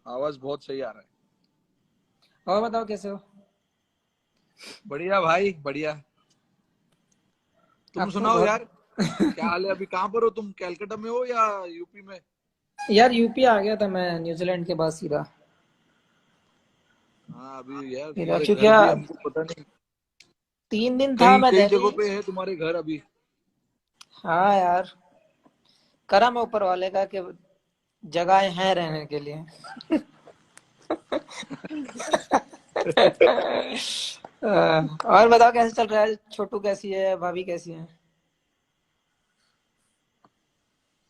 आवाज बहुत सही आ रहा है। और बताओ कैसे हो। बढ़िया भाई बढ़िया। तुम अब तो सुनाओ बहुत यार, क्या हाल है? अभी कहाँ पर हो तुम? कैलकाटा में हो या यूपी में? यार यूपी आ गया था मैं न्यूजीलैंड के बाद सीधा। हाँ अभी यार सीधा तुम्हारे क्योंकि घर भी हमको पता नहीं। 3 दिन था कई मैं कई दिल्ली। जगहों पे है तुम्हारे घर अभी। हाँ यार, करम है ऊपर वाले का कि जगह है रहने के लिए। और बताओ कैसे चल रहा है, छोटू कैसी है, भाभी कैसी है।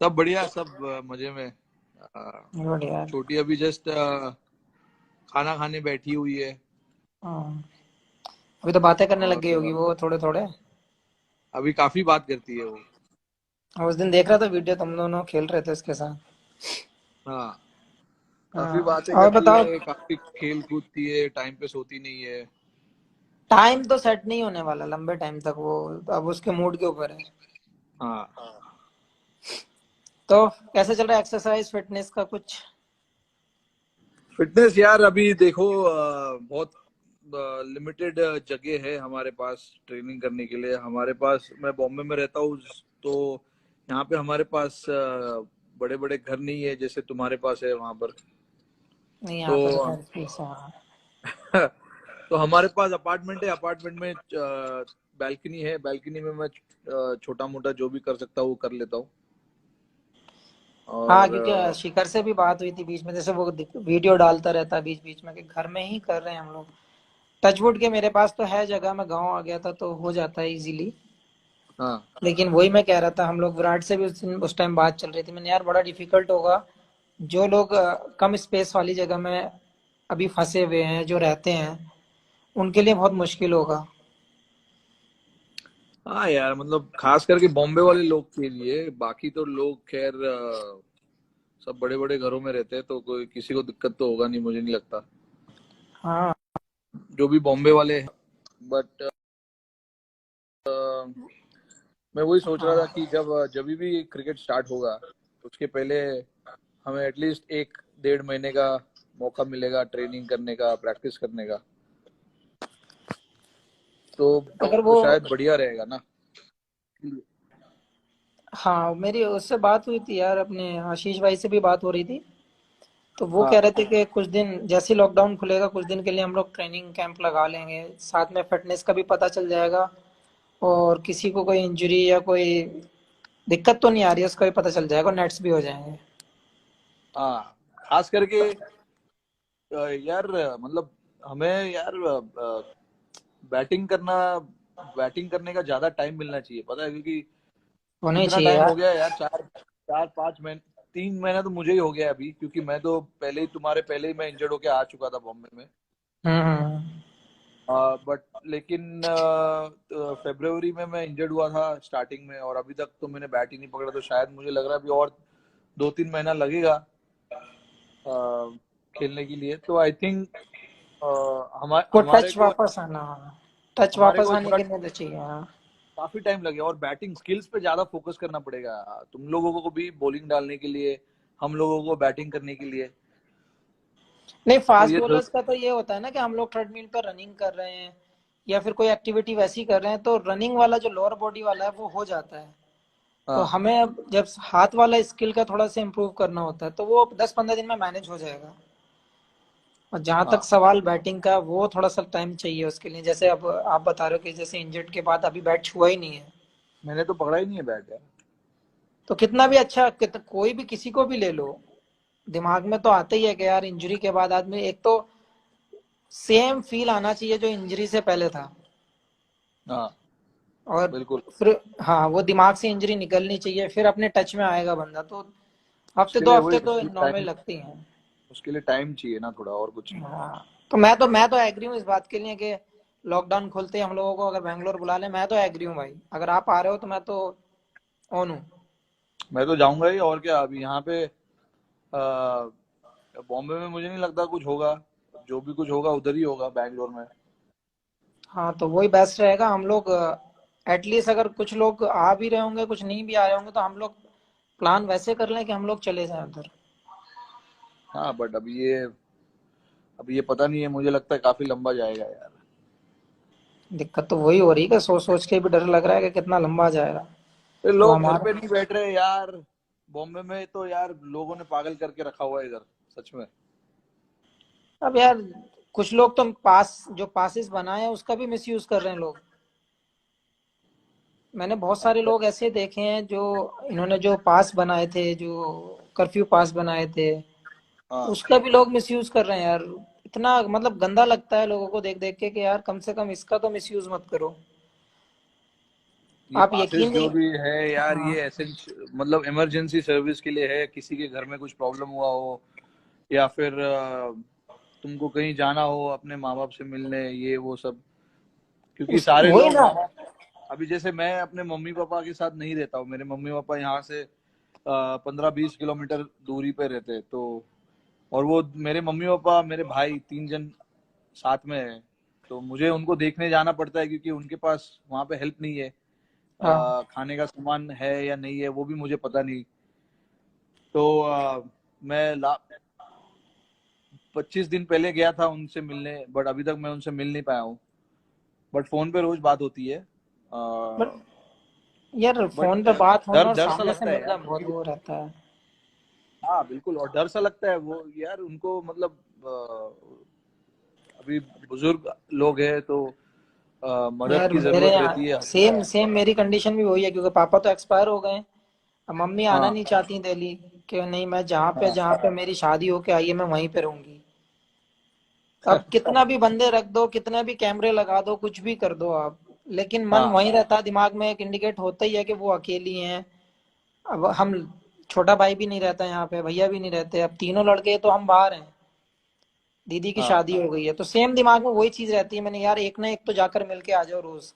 सब बढ़िया, सब मजे में। बढ़िया यार। छोटी अभी जस्ट खाना खाने बैठी हुई है। हाँ, अभी तो बातें करने लग और गई होगी वो थोड़े थोड़े। अभी काफी बात करती है वो। उस दिन देख रहा था वीडियो, तुम दोनों खेल रहे थे उसके साथ। हाँ, काफी हाँ बातें और करती बताओ। है, काफी खेल कूदती है, टाइम पे सोती नहीं है। टाइम तो सेट नहीं होने वाला लंबे टाइम तक, वो अब उसके मूड के ऊपर है। हाँ। तो कैसे चल रहा है एक्सरसाइज फिटनेस का कुछ। फिटनेस यार अभी देखो, बहुत लिमिटेड जगह है हमारे पास ट्रेनिंग करने के लिए। हमारे पास, मैं बॉम्बे में रहता हूँ, तो यहाँ पे हमारे पास बड़े बड़े घर नहीं है जैसे तुम्हारे पास है वहां पर। नहीं यहाँ पर तो तो खैर स्पेस है। तो हमारे पास अपार्टमेंट है, अपार्टमेंट में बैल्कनी है, बैल्कनी में मैं छोटा मोटा जो भी कर सकता हूँ वो कर लेता हूँ। हाँ और क्योंकि शिखर से भी बात हुई थी बीच में, जैसे वो वीडियो डालता रहता है बीच बीच में कि घर में ही कर रहे हैं हम लोग। टचवुड के मेरे पास तो है जगह, मैं गांव आ गया था तो हो जाता है इजीली। हाँ। लेकिन वही मैं कह रहा था, हम लोग विराट से भी उस टाइम बात चल रही थी, मैंने यार बड़ा डिफिकल्ट होगा। जो लोग कम स्पेस वाली जगह में अभी फंसे हुए हैं, जो रहते हैं, उनके लिए बहुत मुश्किल होगा। हाँ यार, मतलब खास करके बॉम्बे वाले लोग के लिए, बाकी तो लोग खैर सब बड़े बड़े घरों में रहते हैं तो कोई किसी को दिक्कत तो होगा नहीं, मुझे नहीं लगता, हाँ जो भी बॉम्बे वाले हैं। बट मैं वही सोच रहा था हाँ कि जब जब भी क्रिकेट स्टार्ट होगा उसके पहले हमें एटलीस्ट 1 डेढ़ महीने का मौका मिलेगा ट्रेनिंग करने का, प्रैक्टिस करने का। तो अगर तो वो, शायद बढ़िया रहेगा ना। हाँ मेरी उससे बात हुई थी यार, अपने आशीष भाई से भी बात हो रही थी। तो वो कह हाँ। रहे थे कि कुछ दिन जैसे ही लॉकडाउन खुलेगा कुछ दिन के लिए हम लोग ट्रेनिंग कैंप लगा लेंगे, साथ में फिटनेस का भी पता चल जाएगा। और किसी को कोई इंजरी या कोई दिक्कत तो नहीं आ रही है उसका भी पता चल जाएगा, नेट्स भी हो जाएंगे। हाँ, खास करके यार मतलब हमें यार बैटिंग करना, बैटिंग करने का ज्यादा टाइम मिलना चाहिए, पता है? क्योंकि होना ही कितना चाहिए टाइम हो यार। गया है यार, 4 4 5 महीने, 3 महीना तो मुझे ही हो गया अभी, क्योंकि मैं तो पहले ही, तुम्हारे पहले ही मैं इंजर्ड होके आ चुका था बॉम्बे में। हम्म। बट लेकिन फरवरी में मैं इंजर्ड हुआ था स्टार्टिंग में, और अभी तक तो मैंने बैट ही नहीं पकड़ा, तो शायद मुझे लग रहा है अभी और 2 3 महीना लगेगा अ, खेलने के लिए। तो आई थिंक वो हमारे टच को वापस आना, टच हमारे वापस को आने थोड़ा के लिए तो चाहिए हाँ। काफी टाइम लगेगा, और बैटिंग स्किल्स पे ज्यादा फोकस करना पड़ेगा तुम लोगों को भी, बॉलिंग डालने के लिए, हम लोगों को बैटिंग करने के लिए। नहीं, तो फास्ट ये बॉलर्स का तो ये होता है ना कि हम लोग ट्रेडमिल पर रनिंग कर रहे हैं या फिर कोई एक्टिविटी वैसी कर रहे हैं, तो रनिंग वाला जो लोअर बॉडी वाला है वो हो जाता है। तो हाँ। हमें अब जब हाथ वाला स्किल का थोड़ा सा इम्प्रूव करना होता है तो वो 10-15 दिन में मैनेज हो जाएगा। और जहां तक हाँ। सवाल बैटिंग का, वो थोड़ा सा टाइम चाहिए उसके लिए, जैसे अब आप बता रहे हो कि जैसे इंजर्ड के बाद अभी बैट छुआ ही नहीं है। मैंने तो पकड़ा ही नहीं है बैट यार। तो कितना भी अच्छा कोई भी किसी को भी ले लो, दिमाग में तो आता ही है कि यार इंजरी के बाद आदमी, एक तो सेम फील आना चाहिए जो इंजरी से पहले था। हाँ और बिल्कुल। फिर हाँ, वो दिमाग से इंजरी निकलनी चाहिए फिर अपने टच में आएगा बंदा। तो हफ्ते उसके दो लिए वही, हफ्ते तो उसके लिए नॉर्मल टाइम, लगती हैं। उसके लिए टाइम चाहिए ना थोड़ा, और कुछ नहीं। हाँ, तो मैं तो एग्री हूँ इस बात के लिए कि लॉकडाउन खुलते ही हम लोगों को अगर बैंगलोर बुला ले, मैं तो एग्री हूँ भाई, अगर आप आ रहे हो तो मैं तो ऑन हूँ। मैं तो जाऊंगा ही, और क्या। अभी यहाँ पे बॉम्बे में मुझे नहीं लगता कुछ होगा, जो भी कुछ होगा उधर ही होगा, बैंगलोर में। हाँ तो वही बेस्ट रहेगा, हम लोग एटलीस्ट अगर कुछ लोग आ भी रहे होंगे कुछ नहीं भी आ रहे होंगे तो हम लोग प्लान वैसे कर लें कि हम लोग चले जाएं उधर। हाँ बट अब ये पता नहीं है, मुझे लगता है काफी लंबा जाएगा यार। दिक्कत तो वही हो रही है कि सोच सोच के भी डर लग रहा है कि कितना लंबा जाएगा। ये अब लोग घर हमारा पे नहीं बैठ रहे यार। बॉम्बे में तो यार लोगों ने पागल करके रखा हुआ है इधर, सच में। अब यार कुछ लोग तो पास जो पासिस बनाए हैं उसका भी मिसयूज कर रहे हैं लोग। मैंने बहुत सारे लोग ऐसे देखे हैं जो इन्होंने जो पास बनाए थे, जो कर्फ्यू पास बनाए थे, हाँ, उसका भी लोग मिसयूज कर रहे हैं यार। इतना मतलब गंदा लगता है लोगों को देख देख के कि यार कम से कम इसका तो मिसयूज मत करो। ये आप पासेस यकीन जो नहीं। भी है यार, हाँ ये मतलब इमरजेंसी सर्विस के लिए है, किसी के घर में कुछ प्रॉब्लम हुआ हो, या फिर तुमको कहीं जाना हो अपने माँ बाप से मिलने, ये वो सब। क्योंकि उस सारे वही लोग ना। अभी जैसे मैं अपने मम्मी पापा के साथ नहीं रहता हूँ, मेरे मम्मी पापा यहाँ से 15-20 किलोमीटर दूरी पे रहते हैं, तो और वो मेरे मम्मी पापा मेरे भाई 3 जन साथ में है। तो मुझे उनको देखने जाना पड़ता है, क्योंकि उनके पास वहाँ पे हेल्प नहीं है। हाँ खाने का सामान है या नहीं है वो भी मुझे पता नहीं। तो मैं 25 दिन पहले गया था उनसे मिलने, बट अभी तक मैं उनसे मिल नहीं पाया हूँ। बट फोन पे रोज बात होती है। बट यार बट फोन पे बात होना डर और डर सा सामने से लगता है यार, मिलना बहुत क्योंकि वो रहता है। हाँ बिल्कुल, और डर सा लगता है वो यार उनको, मतलब अभी बुजुर्ग लोग हैं, तो मदद यार की मेरे जरूरत यहाँ रहती है सेम हमेशा। सेम मेरी कंडीशन भी वही है, क्योंकि पापा तो एक्सपायर हो गए हैं। अब मम्मी आना हाँ नहीं चाहती दिल्ली, कि नहीं मैं हाँ जहाँ पे मेरी शादी होके आई है मैं वहीं पे रहूंगी। अब कितना भी बंदे रख दो, कितना भी कैमरे लगा दो, कुछ भी कर दो आप, लेकिन मन हाँ वहीं रहता है, दिमाग में एक इंडिकेट होता ही है कि वो अकेली हैं। अब हम छोटा भाई भी नहीं रहता यहाँ पे, भैया भी नहीं रहते, अब तीनों लड़के हैं, तो हम बाहर हैं। दीदी की हाँ शादी हो गई है, तो सेम दिमाग में वही चीज रहती है, मैंने यार एक ना एक तो जाकर मिलके आ जाओ रोज।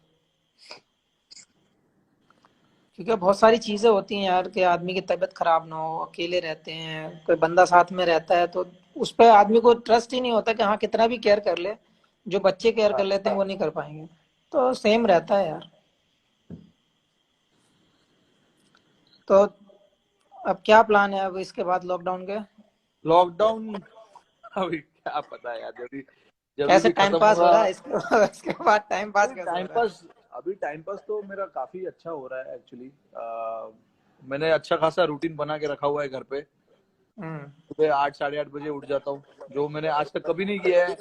क्योंकि बहुत सारी चीजें होती हैं यार कि आदमी की तबीयत खराब ना हो, अकेले रहते हैं, कोई बंदा साथ में रहता है तो उस पर आदमी को ट्रस्ट ही नहीं होता कि हाँ कितना भी केयर कर ले, जो बच्चे केयर कर हाँ। लेते हैं वो नहीं कर पाएंगे। तो सेम रहता है यार। तो अब क्या प्लान है अब इसके बाद लॉकडाउन के? लॉकडाउन अभी क्या पता है यार, जब जब कैसे भी टाइम खत्म पास हो होगा। रहा है इसके इसके बाद टाइम पास अभी कैसे हो टाइम रहा है? पास अभी टाइम पास तो मेरा काफी अच्छा हो रहा है एक्चुअली। मैंने अच्छा खासा रूटीन बना के रखा हुआ है घर पे। हम्म। सुबह 8 साढ़े 8 बजे उठ जाता हूँ, जो मैंने आज तक कभी नहीं किया है।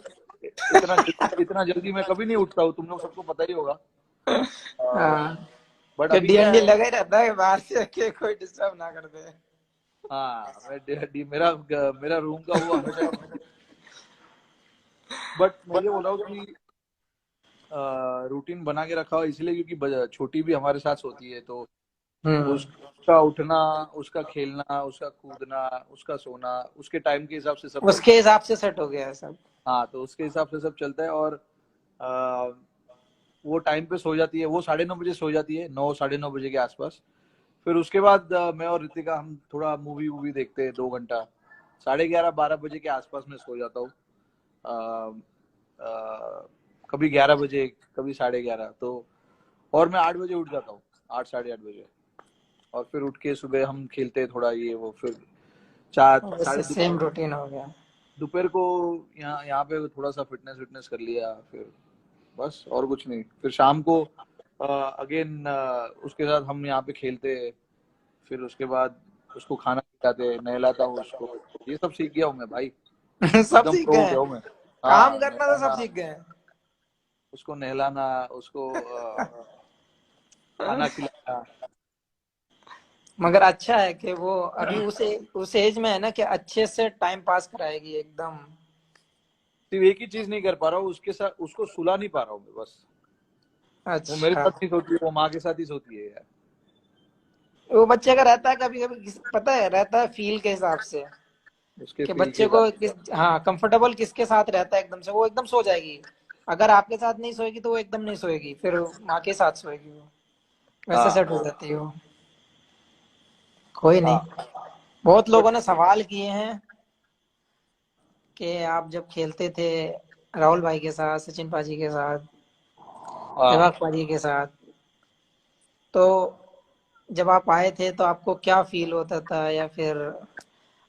इतना जल्दी मैं कभी नहीं उठता हूँ, तुम लोग सबको पता ही होगा। हाँ, बट कि अभी क्या डीएनडी है। लगा ही रहता है बाहर से कि कोई डिस्टर्ब ना कर दे। हाँ, मेरा मेरा रूम का वो हमेशा का। बट मैं ये बोल रहा हूँ कि रूटीन बना के रखा हुआ इसलिए क्योंकि छोटी भी हमारे साथ सोती है, तो हम्म। उसका उठना, उसका खेलना, उसका कूदना, उसका सोना, उसके टाइम के हिसाब से सब उसके चलता है। हिसाब से सेट हो गया है सब। हाँ, तो उसके हिसाब से सब चलता है। और आ, वो टाइम पे सो जाती है, वो 9:30 बजे सो जाती है, 9 साढ़े 9 बजे के आसपास। फिर उसके बाद मैं और रितिका हम थोड़ा मूवी वूवी देखते हैं 2 घंटा। 11:30 12 बजे के आसपास में सो जाता हूँ। कभी 11 बजे, कभी 11:30, तो और मैं 8 बजे उठ जाता हूँ, 8 साढ़े 8 बजे। और फिर उठ के सुबह हम खेलते हैं थोड़ा ये वो, फिर चार वैसे साढ़े सेम रूटीन हो गया। दोपहर को यहाँ यहाँ पे थोड़ा सा फिटनेस विटनेस कर लिया, फिर बस और कुछ नहीं। फिर शाम को अगेन उसके साथ हम यहाँ पे खेलते हैं। फिर उसके बाद उसको खाना खिलाते, नहलाता हूँ उसको। ये सब सीख गया हूँ मैं भाई, सब एकदम सीख प्रो गए हो गया हैं। हूँ मैं। काम हाँ, करना तो सब नहलाना, सीख गए हैं। उसको नहलाना, उसको खाना खिलाना। मगर अच्छा है कि वो अभी उस एज में है ना कि अच्छे से टाइम पास कराएगी एकदम। सिर्फ एक ही चीज नहीं कर पा रहा हूँ, उसके साथ उसको सुला नहीं पा रहा हूँ मैं बस। वो मेरे अच्छा। साथ नहीं सोती है, वो माँ के साथ ही सोती है यार। वो बच्चे का रहता है कभी कभी, पता है, रहता है फील के हिसाब से उसके कि फील के बच्चे हिसाब को हाँ कंफर्टेबल किसके साथ रहता है एकदम से वो एकदम सो जाएगी। अगर आपके साथ नहीं सोएगी तो वो एकदम नहीं सोएगी, फिर माँ के साथ सोएगी वो। से। वैसे हाँ सेट हो जाती है वो। कोई नहीं। हाँ। बहुत बट लोगों ने सवाल किए हैं कि आप जब खेलते थे राहुल भाई के साथ, सचिन पाजी के साथ, हाँ, सहवाग पाजी के साथ, तो जब आप आए थे तो आपको क्या फील होता था, या फिर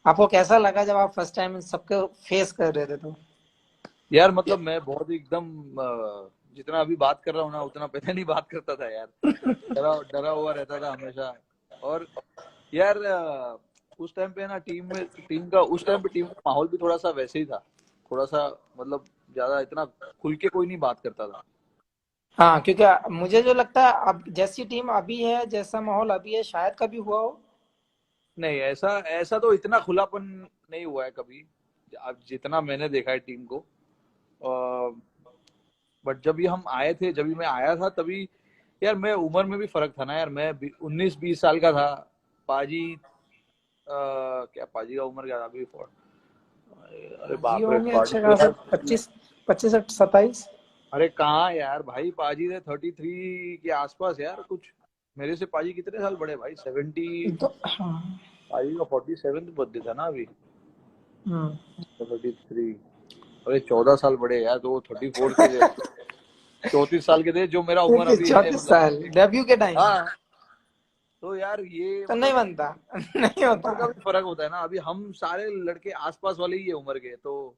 आपको कैसा लगा जब आप फर्स्ट टाइम सबको फेस कर रहे थे तो? यार मतलब मैं बहुत ही एकदम जितना अभी बात कर रहा हूँ ना उतना पहले नहीं बात करता था यार। डरा डरा हुआ रहता था हमेशा। और यार उस टाइम पे ना उस टाइम पे टीम का माहौल भी थोड़ा सा वैसे ही था। थोड़ा सा मतलब ज्यादा इतना खुल के कोई नहीं बात करता था। हाँ, क्योंकि मुझे जो लगता है अब जैसी टीम अभी है, जैसा माहौल अभी है, शायद कभी हुआ हो। नहीं, ऐसा ऐसा तो इतना खुलापन नहीं हुआ है कभी। अब जितना मैंने देखा है टीम को। बट जब भी हम आए थे, जब भी मैं आया था तभी यार मैं उम्र में भी फर्क था ना यार। मैं 19-20 साल का था। पाजी क्या पाजी का उम्र क्या था अभी अरे जी बाप रे होंगे पाजी अच्छे तो खासे यार। 25, 25 27। अरे कहाँ यार भाई, पाजी थे 33 के आसपास यार कुछ। मेरे से पाजी कितने साल बड़े भाई, 70। तो हाँ। पाजी का 47 बर्थडे था ना अभी। हम्म। 33। अरे 14 साल बड़े यार, तो वो 34 के थे। 34 साल के थे जो मेरा उम्र क्योंकि अभी है 34 मतलब। साल डेब्यू के टाइम हाँ। तो यार ये तो नहीं मतलब बनता। नहीं होता। उम्र का भी फर्क होता है ना। अभी हम सारे लड़के आसपास वाले ही है उम्र के, तो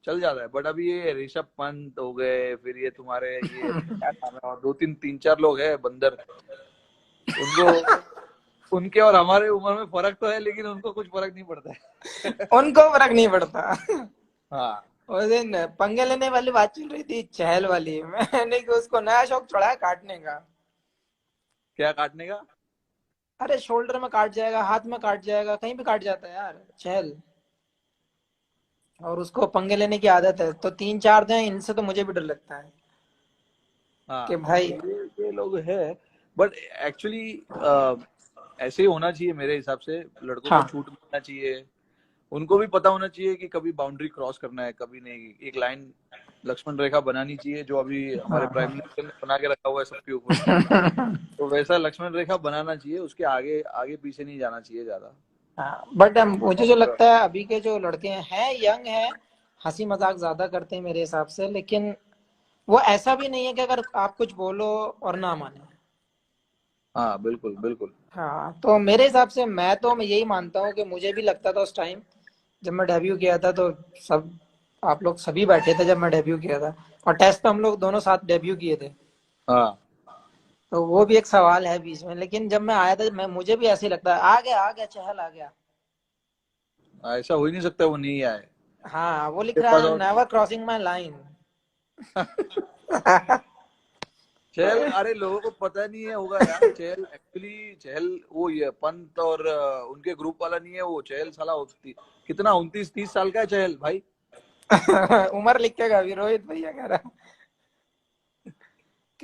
चल जाता है। बट अभी ये ऋषभ पंत हो गए, फिर ये तुम्हारे ये क्या नाम है, और दो तीन तीन चार लोग हैं बंदर। उनको उनके और हमारे उम्र में फर्क तो है, लेकिन उनको कुछ फर्क नहीं पड़ता है। उनको फर्क नहीं पड़ता। हाँ। उस दिन पंगे लेने वाली बात चल रही थी, चहल वाली। मैंने कि उसको नया शौक चढ़ा है काटने का। क्या काटने का? अरे शोल्डर में काट जाएगा, हाथ में काट जाएगा, कहीं भी काट जाता है यार चहल। और उसको पंगे लेने की आदत है, तो 3 4 दिन इनसे तो मुझे भी डर लगता है कि हाँ तो भाई। ये लोग है। बट एक्चुअली ऐसे ही होना चाहिए मेरे हिसाब से। लड़कों को हाँ छूट मिलना चाहिए। उनको भी पता होना चाहिए कि कभी बाउंड्री क्रॉस करना है, कभी नहीं। एक लाइन लक्ष्मण रेखा बनानी चाहिए, जो अभी हमारे हाँ प्राइम हाँ। मिनिस्टर ने बना के रखा हुआ है सबके ऊपर। तो वैसा लक्ष्मण रेखा बनाना चाहिए, उसके आगे आगे पीछे नहीं जाना चाहिए ज्यादा। हाँ, बट मुझे जो और लगता है अभी के जो लड़के हैं यंग हैं, हंसी मजाक ज्यादा करते हैं मेरे हिसाब से, लेकिन वो ऐसा भी नहीं है कि अगर आप कुछ बोलो और ना माने। हाँ बिल्कुल बिल्कुल। हाँ, तो मेरे हिसाब से मैं यही मानता हूँ कि मुझे भी लगता था उस टाइम जब मैं डेब्यू किया था, तो सब आप लोग सभी बैठे थे जब मैं डेब्यू किया था। और टेस्ट पे हम लोग दोनों साथ डेब्यू किए थे। हाँ। तो वो भी एक सवाल है बीच में, लेकिन जब मैं आया था, मैं मुझे भी ऐसे ही लगता है, आ गया चहल आ गया। ऐसा हो ही नहीं सकता वो नहीं आए। हाँ, वो लिख के रहा पास है और नेवर क्रॉसिंग माई लाइन। चहल, अरे लोगों को पता नहीं है होगा यार। चहल एक्चुअली चहल वो ये पंत और उनके ग्रुप वाला नहीं है वो। चहल साला कितना 29-30 साल का है चहल भाई। उम्र लिखेगा अभी, रोहित भैया कह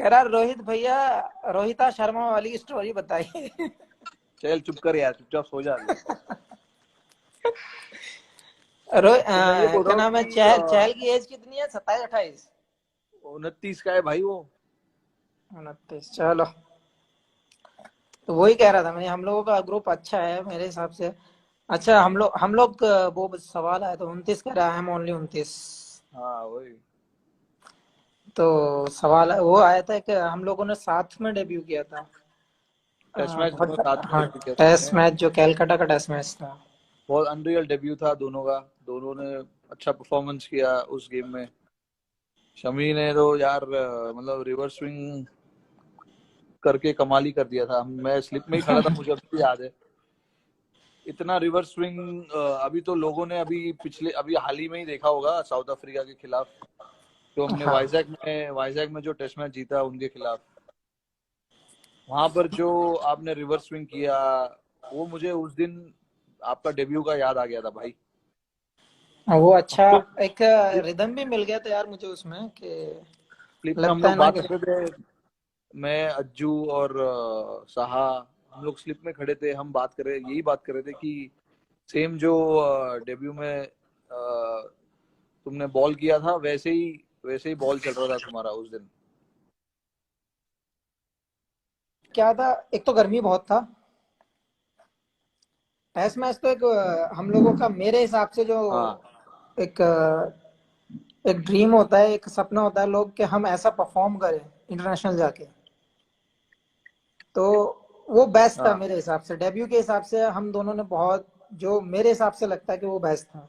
रहा रोहित भैया, रोहिता शर्मा वाली स्टोरी बताइए। चहल चुप कर यार, चुपचाप सो जा अभी। तो मैं ये बोल रहा क्या हूँ नाम है, कि चहल चहल की एज कितनी है, 27 28? 29 का है भाई वो। 29, चलो। तो वही कह रहा था मैं, हम लोगों का ग्रुप अच्छा है मेरे हिसाब से। अच्छा, हम लोग वो सवाल आया तो 29 कह रहा है, हम ओनली 29। हाँ वही। तो सवाल वो आया था कि हम लोगों ने साथ में डेब्यू किया था। टेस्ट मैच दोनों बहुत। साथ में हाँ, डेब्यू किया था टेस्ट हमने। मैच जो कैलकाटा का टेस्ट मैच था। बहुत अनरियल डेब्यू था दोनों का। दोनों ने अच्छा परफॉर्मेंस किया उस गेम में। शमी ने तो यार मतलब रिवर्स स्विंग करके कमाल ही कर दिया था। मैं स्लिप में ही खड़ा था, मुझे अभी भी याद है। इतना रिवर्स स्विंग अभी तो लोगों ने अभी हाल ही में ही देखा होगा साउथ अफ्रीका के खिलाफ। जो हमने हाँ, वाइजैक में जो टेस्ट मैच जीता उनके खिलाफ। वहां पर जो आपने रिवर्स स्विंग किया, वो मुझे उस दिन आपका डेब्यू का याद आ गया था भाई। वो हम अच्छा लोग एक रिदम भी मिल गया था यार मुझे उसमें, कि स्लिप में हम लगता है लोग ना बात कि कर रहे थे। मैं, अज्जू और साहा, हम लोग स्लिप में खड़े थे। हम यही बात कर रहे थे कि सेम जो डेब्यू में तुमने बॉल किया था, वैसे ही बॉल चल रहा था तुम्हारा उस दिन। क्या था, एक तो गर्मी बहुत था। टेस्ट मैच तो एक हम लोगों का मेरे हिसाब से जो हाँ एक एक ड्रीम होता है, एक सपना होता है लोग कि हम ऐसा परफॉर्म करें इंटरनेशनल जाके। तो वो बेस्ट था हाँ मेरे हिसाब से, डेब्यू के हिसाब से हम दोनों ने बहुत जो मेरे हिसाब से लगता है कि वो बेस्ट था।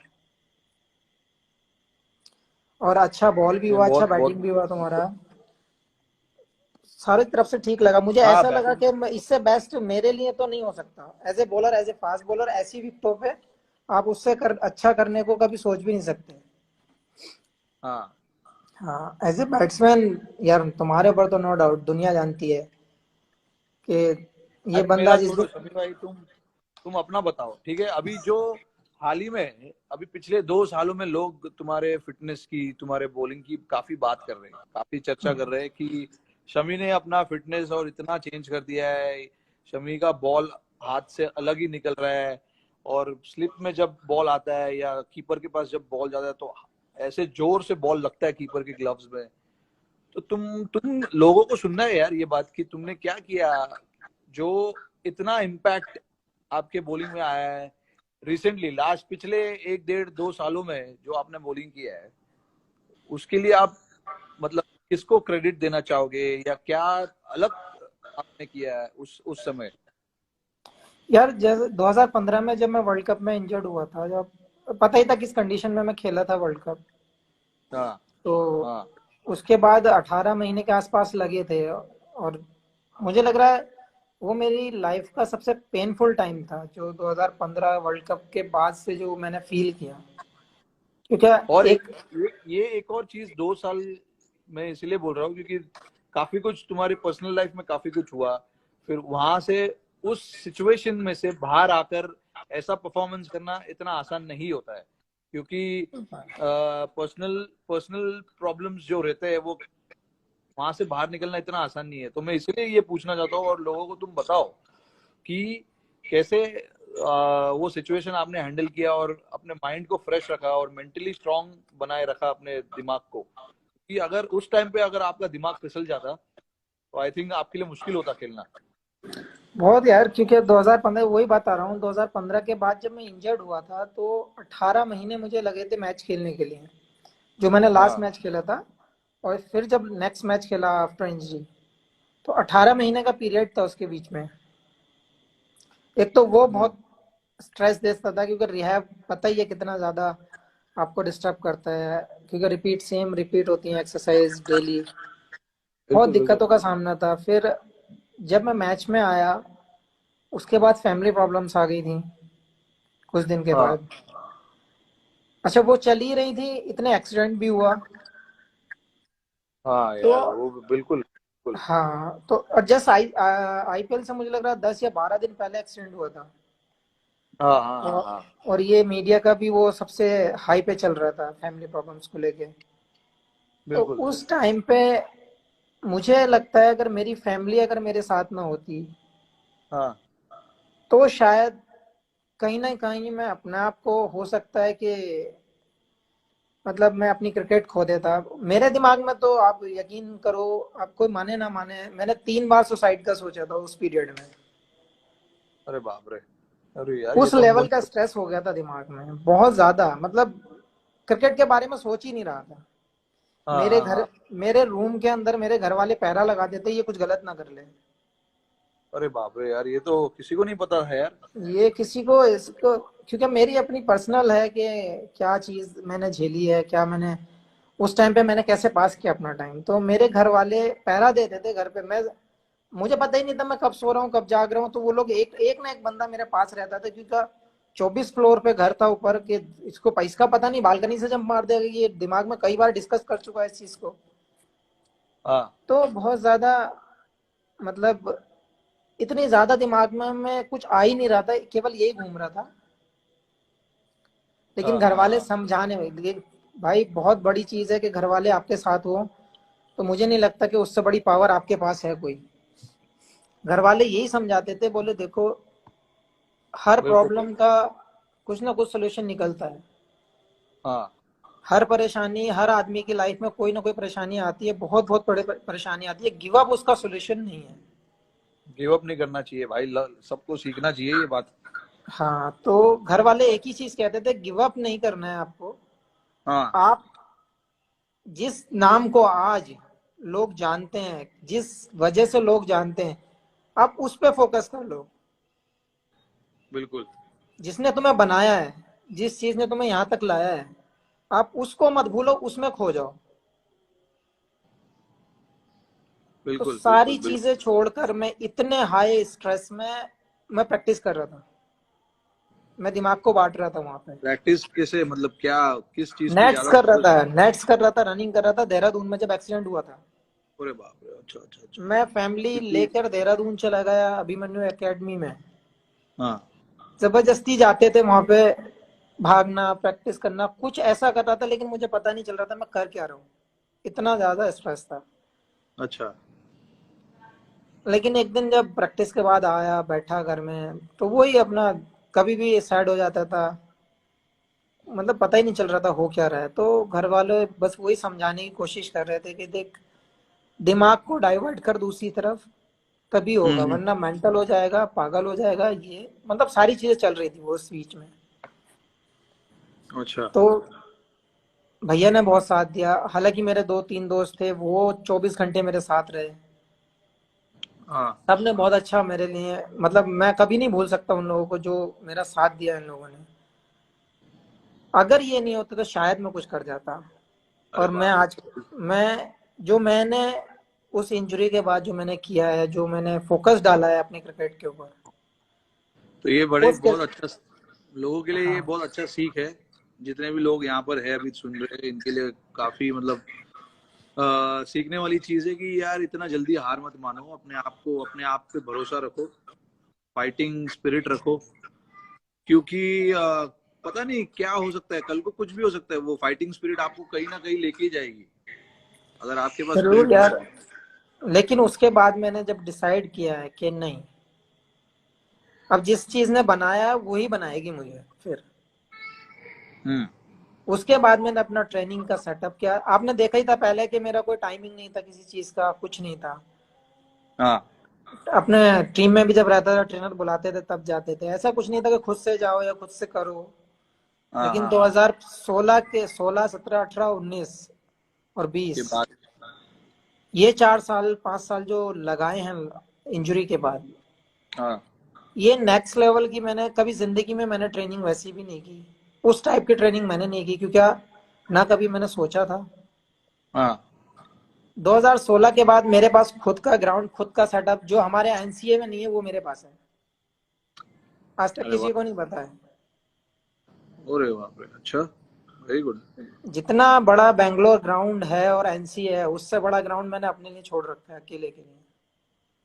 और अच्छा बॉल भी नहीं, हुआ, अच्छा बहुत बैटिंग बहुत। भी हुआ तुम्हारा, सारी तरफ से ठीक लगा मुझे। हाँ ऐसा लगा बैटिंग। कि इससे बेस्ट मेरे लिए तो नहीं हो सकता as a bowler, as a fast bowler ऐसी विकेटों पे आप उससे अच्छा करने को कभी सोच भी नहीं सकते। हाँ। हाँ एज ए बैट्समैन यार तुम्हारे ऊपर तो नो डाउट दुनिया जानती है कि ये अरे बंदा मेरा जिस छोड़ो दिन। शमी भाई, तुम अपना बताओ, ठीक है? अभी जो हाल ही में, अभी पिछले 2 सालों में लोग तुम्हारे फिटनेस की, तुम्हारे बॉलिंग की काफी बात कर रहे हैं, काफी चर्चा कर रहे हैं कि शमी ने अपना फिटनेस और इतना चेंज कर दिया है, शमी का बॉल हाथ से अलग ही निकल रहा है, और स्लिप में जब बॉल आता है या कीपर के पास जब बॉल जाता है तो ऐसे जोर से बॉल लगता है कीपर के ग्लव्स में। तो तुम लोगों को सुनना है यार ये बात कि तुमने क्या किया जो इतना इम्पैक्ट आपके बॉलिंग में आया है रिसेंटली, लास्ट पिछले 1 1.5 2 सालों में जो आपने बॉलिंग किया है, उसके लिए आप मतलब किसको क्रेडिट देना चाहोगे, या क्या अलग आपने किया है उस समय? यार जैसे 2015 में जब मैं वर्ल्ड कप में इंजर्ड हुआ था, जब पता ही था किस कंडीशन में मैं खेला था वर्ल्ड कप, हाँ। तो हाँ। उसके बाद 18 महीने के आसपास लगे थे। और मुझे लग रहा है वो मेरी लाइफ का सबसे पेनफुल टाइम था, जो 2015 वर्ल्ड कप के बाद से जो मैंने फील किया, क्योंकि और एक। ये एक और चीज, 2 साल मैं इसलिए बोल रहा हूँ क्योंकि काफी कुछ तुम्हारी पर्सनल लाइफ में काफी कुछ हुआ, फिर वहां से उस सिचुएशन में से बाहर आकर ऐसा परफॉर्मेंस करना इतना आसान नहीं होता है, क्योंकि पर्सनल पर्सनल प्रॉब्लम्स जो रहते हैं वो वहां से बाहर निकलना इतना आसान नहीं है। तो मैं इसलिए ये पूछना चाहता हूँ, और लोगों को तुम बताओ कि कैसे वो सिचुएशन आपने हैंडल किया और अपने माइंड को फ्रेश रखा और मेंटली स्ट्रांग बनाए रखा अपने दिमाग को, कि अगर उस टाइम पे अगर आपका दिमाग फिसल जाता तो आई थिंक आपके लिए मुश्किल होता खेलना। बहुत यार, क्योंकि 2015 वही बता रहा हूँ, 2015 के बाद जब मैं इंजर्ड हुआ था तो 18 महीने मुझे लगे थे मैच खेलने के लिए, जो मैंने लास्ट हाँ। मैच खेला था। और फिर जब नेक्स्ट मैच खेला आफ्टर इंजरी, तो 18 महीने का पीरियड था उसके बीच में। एक तो वो हम्म। बहुत स्ट्रेस देता था, क्योंकि रिहैब पता ही है कितना ज्यादा आपको डिस्टर्ब करता है, क्योंकि सेम रिपीट होती है एक्सरसाइज डेली। बहुत बिल्कुल बिल्कुल। दिक्कतों का सामना था। फिर जब मैं मैच में आया, उसके बाद फैमिली प्रॉब्लम्स आ गई थी कुछ दिन के हाँ। बाद। अच्छा वो चल ही रही थी, इतने एक्सीडेंट भी हुआ। हाँ तो यार वो बिल्कुल बिल्कुल। हाँ, तो और जस्ट आईपीएल से मुझे लग रहा है 10 या 12 दिन पहले एक्सीडेंट हुआ था। हाँ हाँ हाँ और, हाँ। और ये मीडिया का भी वो सबसे हाई पे चल रहा था फैमिली प्रॉब्लम्स को लेके। तो बिल्कुल। उस टाइम पे मुझे लगता है अगर मेरी फैमिली अगर मेरे साथ ना होती, हाँ। तो शायद कहीं ना कहीं मैं अपने आप को, हो सकता है कि मतलब मैं अपनी क्रिकेट खो देता। मेरे दिमाग में तो आप यकीन करो, आप कोई माने ना माने, मैंने 3 बार सुसाइड का सोचा था उस पीरियड में। अरे बाप रे। अरे यार ये उस तो लेवल का बहुत। स्ट्रेस हो गया था दिमाग में, बहुत ज्यादा, मतलब क्रिकेट के बारे में सोच ही नहीं रहा था। हाँ मेरे हाँ घर, हाँ। मेरे रूम के अंदर मेरे घर वाले पहरा लगा देते ये कुछ गलत ना कर ले। अरे बाप रे यार, ये तो किसी को नहीं पता है यार। ये किसी को इसको, क्योंकि मेरी अपनी पर्सनल है कि क्या चीज मैंने झेली है, क्या मैंने उस टाइम पे मैंने कैसे पास किया अपना टाइम। तो मेरे घर वाले पहरा देते थे घर पे। मैं, मुझे पता ही नहीं था मैं कब सो रहा हूँ कब जाग रहा हूँ। तो वो लोग एक एक ना एक बंदा मेरे पास रहता था, क्योंकि 24 फ्लोर पे घर था ऊपर के। इसको इसका पता नहीं बालकनी से जंप मार देगा, ये दिमाग में कई बार डिस्कस कर चुका है इस चीज को। हाँ तो बहुत ज्यादा, मतलब इतनी ज्यादा दिमाग में कुछ आ ही नहीं रहा था, केवल यही घूम रहा था। लेकिन हाँ घर हाँ वाले हाँ। समझाने में, लेकिन भाई बहुत बड़ी चीज है कि घर वाले आपके साथ हो। तो मुझे नहीं लगता कि उससे बड़ी पावर आपके पास है कोई। घर वाले यही समझाते थे, बोले देखो हर बिल्कुल। प्रॉब्लम का कुछ ना कुछ सोल्यूशन निकलता है। हाँ। हर परेशानी, हर आदमी की लाइफ में कोई ना कोई परेशानी आती है, बहुत बहुत बड़े परेशानी आती है। गिव अप उसका सोल्यूशन नहीं है। गिव अप नहीं करना चाहिए भाई, सबको सीखना चाहिए ये बात। हाँ, तो घर वाले एक ही चीज कहते थे, गिव अप नहीं करना है आपको। हाँ। आप जिस नाम को आज लोग जानते हैं, जिस वजह से लोग जानते हैं, आप उस पे फोकस कर लो। बिल्कुल। जिसने तुम्हें बनाया है, जिस चीज ने तुम्हें यहाँ तक लाया है, आप उसको मत भूलो, उसमें खो जाओ। तो बिल्कुल सारी बिल्कुल चीजें बिल्कुल। छोड़कर मैं इतने हाई स्ट्रेस में मैं प्रैक्टिस कर रहा था, मैं दिमाग को बांट रहा था वहां पे। प्रैक्टिस कैसे, मतलब क्या, किस चीज पे नेट्स ज्यादा कर रहा फोकस? था, नेट्स कर रहा था, रनिंग कर रहा था। देहरादून में जब एक्सीडेंट हुआ था, अरे बाप रे, अच्छा अच्छा अच्छा। मैं फैमिली क्योंकि लेकर देहरादून चला गया अभिमन्यु एकेडमी में। हाँ। जबरदस्ती जाते थे वहां पे, भागना, प्रैक्टिस करना, कुछ ऐसा कर रहा था, लेकिन मुझे पता नहीं चल रहा था मैं कर क्या रहा हूँ, इतना ज्यादा स्ट्रेस था। अच्छा। लेकिन एक दिन जब प्रैक्टिस के बाद आया, बैठा घर में, तो वही अपना, कभी भी सैड हो जाता था, मतलब पता ही नहीं चल रहा था हो क्या रहा है। तो घर वाले बस वही समझाने की कोशिश कर रहे थे कि देख, दिमाग को डाइवर्ट कर दूसरी तरफ, तभी होगा, हम्म। वरना मेंटल हो जाएगा, पागल हो जाएगा। ये मतलब सारी चीजें चल रही थी वो उस बीच में। अच्छा। तो भैया ने बहुत साथ दिया, हालांकि मेरे दो तीन दोस्त थे, वो 24 घंटे मेरे साथ रहे। हाँ। सबने बहुत अच्छा मेरे लिए, मतलब मैं कभी नहीं भूल सकता उन लोगों को जो मेरा साथ दिया इन लोगों ने। अगर ये नहीं होता तो शायद मैं कुछ कर जाता। अरे और मैं बाप रे। आज, मैं जो मैंने उस इंजरी के बाद जो मैंने किया है, जो मैंने फोकस डाला है अपने क्रिकेट के ऊपर, तो ये बड़े उसके, बहुत अच्छा, लोगों के लिए ये हाँ, बहुत अच्छा सीख है। जितने भी लोग यहाँ पर है अभी सुन रहे हैं, इनके लिए काफी मतलब सीखने वाली चीज है कि यार इतना जल्दी हार मत मानो, अपने आप को, अपने आप पे भरोसा रखो, फाइटिंग स्पिरिट रखो। क्योंकि पता नहीं क्या हो सकता है, कल को कुछ भी हो सकता है, वो फाइटिंग स्पिरिट आपको कहीं ना कहीं लेके ही जाएगी अगर आपके पास जरूर स्पिरिट यार। होगा। लेकिन उसके बाद मैंने जब डिसाइड किया है कि नहीं, अब जिस चीज ने बनाया है वही बनाएगी मुझे फिर, हम्म। उसके बाद मैंने अपना ट्रेनिंग का सेटअप किया। आपने देखा ही था पहले कि मेरा कोई टाइमिंग नहीं था किसी चीज का, कुछ नहीं था। हाँ अपने टीम में भी जब रहता था, ट्रेनर बुलाते थे तब जाते थे, ऐसा कुछ नहीं था कि खुद से जाओ या खुद से करो। हाँ लेकिन हाँ हाँ। 2016 के 16, 17, 18, 19 और के 20, बाद। ये 4 साल 5 साल जो लगाए हैं इंजरी के बाद, हाँ ये नेक्स्ट लेवल की मैंने कभी जिंदगी में मैंने ट्रेनिंग वैसी भी नहीं की। उस टाइप की ट्रेनिंग मैंने नहीं की, क्योंकि ना कभी मैंने सोचा था। हाँ। 2016 के बाद मेरे पास खुद का ग्राउंड, खुद का सेटअप, जो हमारे एनसीए में नहीं है वो मेरे पास है। आज तक अरे किसी वाह। को नहीं पता है। अरे बाप रे, अच्छा, वेरी गुड। जितना बड़ा बैंगलोर ग्राउंड है और एनसीए है, उससे बड़ा ग्राउंड मैंने अपने लिए छोड़ रखा है, अकेले के लिए।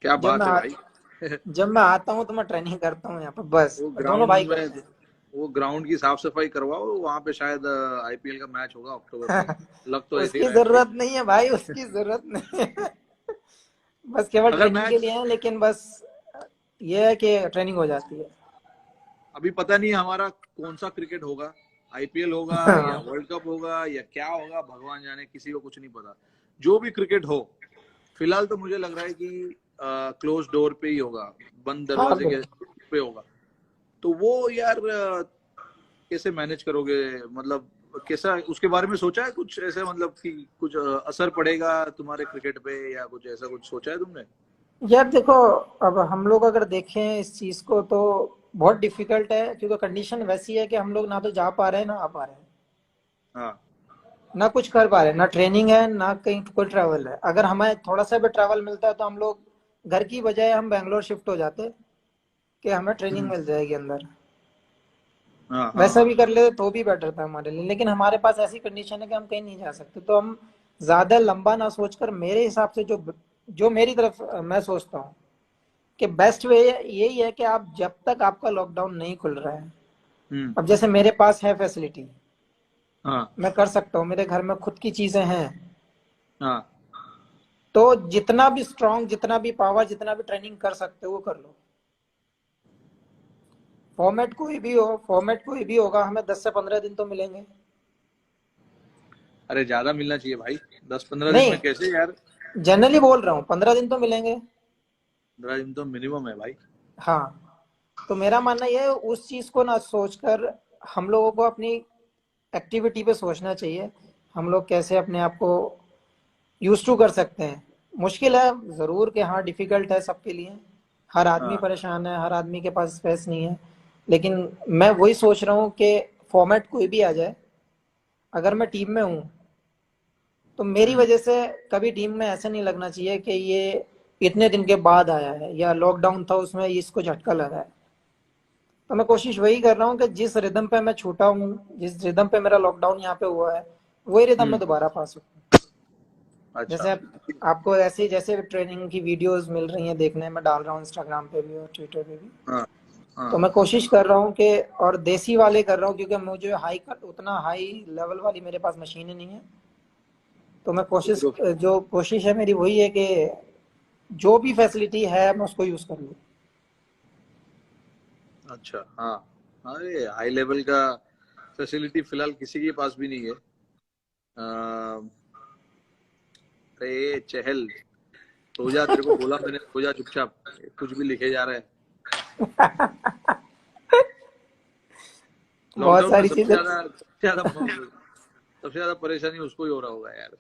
क्या जब बात मैं है आ, भाई। जब मैं आता हूँ तो मैं ट्रेनिंग करता हूँ यहाँ पर, बस वो दोनों भाई ग्राउंड में, करते वो ग्राउंड की साफ सफाई करवाओ, वहां पे शायद आईपीएल का मैच होगा अक्टूबर में। हैं। लग तो ऐसे ही उसकी रहा है मुझे। जरूरत नहीं है भाई, उसकी जरूरत नहीं है। बस केवल अगर ट्रेनिंग के मैच, लिए है, लेकिन बस ये है कि ट्रेनिंग हो जाती है। अभी पता नहीं हमारा कौन सा क्रिकेट होगा, आईपीएल होगा या हाँ, वर्ल्ड कप होगा या क्या होगा, भगवान जाने, किसी को कुछ नहीं पता। जो भी क्रिकेट हो, फिलहाल तो मुझे लग रहा है कि क्लोज डोर पे ही होगा, बंद हाँ दरवाजे के बिल्कुल। पे होगा। तो वो यार कैसे मैनेज करोगे, मतलब कैसा, उसके बारे में सोचा है कुछ ऐसे, मतलब कि कुछ असर पड़ेगा तुम्हारे क्रिकेट पे या कुछ ऐसा कुछ सोचा है तुमने? यार देखो, अब हम लोग अगर देखें इस चीज को तो बहुत डिफिकल्ट है, क्योंकि कंडीशन वैसी है कि हम लोग ना तो जा पा रहे हैं ना आ पा रहे हैं, हाँ। ना कुछ कर पा रहे हैं, ना ट्रेनिंग है ना कहीं कोई ट्रैवल है। अगर हमें थोड़ा सा भी ट्रैवल मिलता है तो हम लोग घर की बजाय हम बैंगलोर शिफ्ट हो जाते, कि हमें ट्रेनिंग हम्म। मिल जाएगी अंदर। हाँ हाँ वैसा हाँ। भी कर लेते तो भी बेटर था हमारे लिए, लेकिन हमारे पास ऐसी कंडीशन है कि हम कहीं नहीं जा सकते। तो हम ज्यादा लंबा ना सोचकर, मेरे हिसाब से जो जो मेरी तरफ मैं सोचता हूँ कि बेस्ट वे यही है कि आप जब तक आपका लॉकडाउन नहीं खुल रहा है, हम्म। अब जैसे मेरे पास है फैसिलिटी, हाँ मैं कर सकता हूँ, मेरे घर में खुद की चीजें हैं, हाँ। तो जितना भी स्ट्रांग, जितना भी पावर, जितना भी ट्रेनिंग कर सकते हो वो कर लो। फॉर्मेट कोई भी हो, फॉर्मेट कोई भी होगा, हमें 10 से 15 दिन तो मिलेंगे। अरे ज्यादा मिलना चाहिए भाई, 10-15 दिन नहीं, में कैसे यार। जनरली बोल रहा हूँ 15 दिन तो मिलेंगे। 15 दिन तो मिनिमम है भाई। हाँ, तो मेरा मानना यह है, उस चीज को ना सोचकर हम लोगों को अपनी एक्टिविटी पे सोचना चाहिए। हम लोग कैसे अपने आप को यूज टू कर सकते हैं। मुश्किल है जरूर, कि हाँ डिफिकल्ट है सबके लिए, हर आदमी हाँ परेशान है, हर आदमी के पास स्पेस नहीं है। लेकिन मैं वही सोच रहा हूँ कि फॉर्मेट कोई भी आ जाए, अगर मैं टीम में हूँ तो मेरी हम्म। वजह से कभी टीम में ऐसा नहीं लगना चाहिए कि ये इतने दिन के बाद आया है या लॉकडाउन था उसमें इसको झटका लगा है। तो मैं कोशिश वही कर रहा हूँ कि जिस रिदम पे मैं छूटा हूँ, जिस रिदम पे मेरा लॉकडाउन यहाँ पे हुआ है, वही रिदम में हम्म। दोबारा पास हो। अच्छा। जैसे आपको ऐसे जैसे ट्रेनिंग की वीडियोस मिल रही हैं देखने में, डाल रहा हूँ इंस्टाग्राम पे भी और ट्विटर पे भी। हाँ तो हाँ। मैं कोशिश कर रहा हूँ कि, और देसी वाले कर रहा हूँ क्योंकि मुझे उतना हाई लेवल वाली मेरे पास मशीनें नहीं है। तो मैं कोशिश, तो जो कोशिश है मेरी वही है कि जो भी फैसिलिटी है मैं उसको यूज कर लूँ। अच्छा हाँ। अरे हाई लेवल का फैसिलिटी फिलहाल किसी के पास भी नहीं है। अरे चहल, सो जा, तेरे को बोला मैंने, सो जा चुपचाप, कुछ भी लिखे जा रहा है। बहुत लॉकडाउन में सारी चीजें। सबसे ज्यादा परेशानी उसको ही हो रहा होगा यार।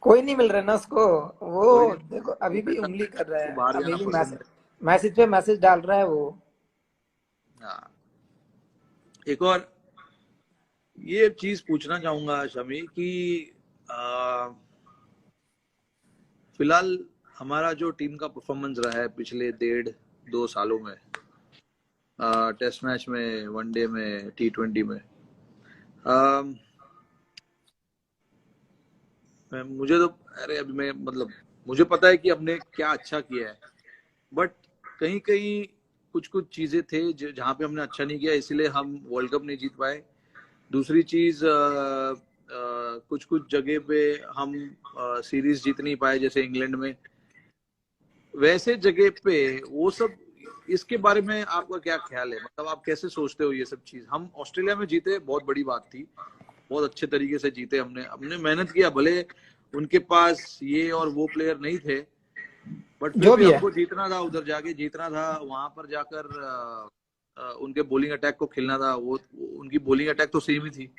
कोई नहीं मिल रहा ना उसको। वो कोई नहीं, देखो अभी भी पैसा, उंगली कर रहा उसको है, बाहर अभी जाना भी पसंद मैसेज है। मैसेज पे मैसेज डाल रहा है वो। हाँ। एक और ये चीज पूछना चाहूंगा शमी कि आ, फिलहाल हमारा जो टीम का परफॉर्मेंस रहा है पिछले 1.5 2 सालों में, टेस्ट मैच में, वनडे में, T20 में, अम, मुझे तो, अरे अभी मैं मतलब मुझे पता है कि हमने क्या अच्छा किया है, बट कहीं कहीं कुछ कुछ चीजें थे जहाँ पे हमने अच्छा नहीं किया, इसीलिए हम वर्ल्ड कप नहीं जीत पाए। दूसरी चीज, कुछ कुछ जगह पे हम सीरीज जीत नहीं पाए, जैसे इंग्लैंड में। वैसे जगह पे वो सब, इसके बारे में आपका क्या ख्याल है? मतलब आप कैसे सोचते हो ये सब चीज? हम ऑस्ट्रेलिया में जीते, बहुत बड़ी बात थी, बहुत अच्छे तरीके से जीते, हमने हमने मेहनत किया, भले उनके पास ये और वो प्लेयर नहीं थे, बट फिर जो भी भी है। हमको जीतना था, उधर जाके जीतना था, वहां पर जाकर उनके बॉलिंग अटैक को खेलना था। वो उनकी बॉलिंग अटैक तो सेम ही थी,